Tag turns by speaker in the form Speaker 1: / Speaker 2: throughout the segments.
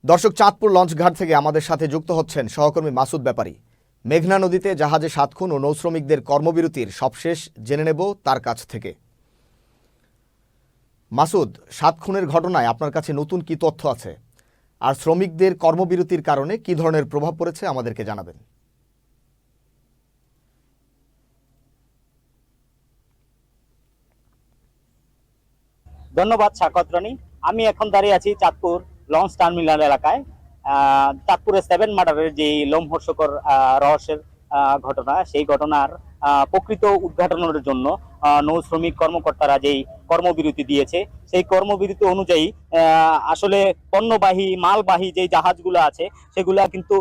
Speaker 1: দর্শক, চাঁদপুর লঞ্চঘাট থেকে আমাদের সাথে যুক্ত হচ্ছেন সহকর্মী মাসুদ ব্যাপারী। মেঘনা নদীতে জাহাজে 7 খুন ও নৌশ্রমিকদের কর্মবিরতির সবশেষ জেনে নেব তার কাছ থেকে। মাসুদ, 7 খুনের ঘটনায় আপনার কাছে নতুন কি তথ্য আছে, আর শ্রমিকদের কর্মবিরতির কারণে কি ধরনের প্রভাব পড়েছে আমাদেরকে জানাবেন।
Speaker 2: ধন্যবাদ শাকত রানী। আমি এখন দাঁড়িয়ে আছি চাঁদপুর লঞ্চ টার্মিনাল এলাকায়। চাঁদপুরের 7 মার্ডারের যে লোমহর্ষকর রহস্যের ঘটনা, সেই ঘটনার প্রকৃত উদ্ঘাটনের জন্য নৌ শ্রমিক কর্মকর্তারা যেই কর্মবিরতি দিয়েছে, সেই কর্মবিরতি অনুযায়ী আসলে পণ্যবাহী মালবাহী যে জাহাজগুলো আছে সেগুলা কিন্তু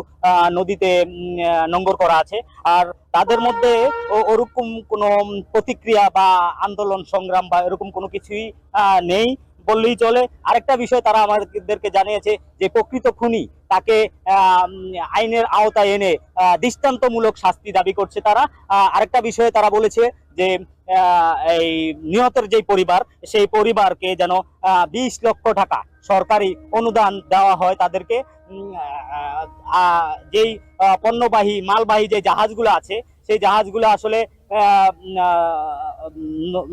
Speaker 2: নদীতে নোঙ্গর করা আছে। আর তাদের মধ্যে ওরকম কোনো প্রতিক্রিয়া বা আন্দোলন সংগ্রাম বা এরকম কোনো কিছুই নেই বললেই চলে। আরেকটা বিষয় তারা আমাদেরকে জানিয়েছে যে প্রকৃত খুনি তাকে আইনের আওতায় এনে দৃষ্টান্তমূলক শাস্তি দাবি করছে তারা। আরেকটা বিষয়ে তারা বলেছে যে এই নিহতের যে পরিবার, সেই পরিবারকে যেন 20 লক্ষ টাকা সরকারি অনুদান দেওয়া হয় তাদেরকে। যেই পণ্যবাহী মালবাহী যে জাহাজগুলো আছে সেই জাহাজগুলো আসলে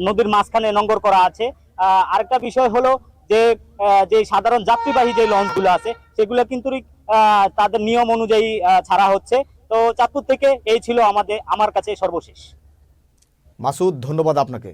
Speaker 2: নদীর মাঝখানে নোঙ্গর করা আছে। আরেকটা বিষয় হলো যে যে সাধারণ যাত্রীবাহী যে লঞ্চগুলো আছে সেগুলো কিন্তু তাদের নিয়ম অনুযায়ী ছাড়া হচ্ছে। তো চাঁদপুর থেকে এই ছিল আমার কাছে সর্বশেষ।
Speaker 1: মাসুদ, ধন্যবাদ আপনাকে।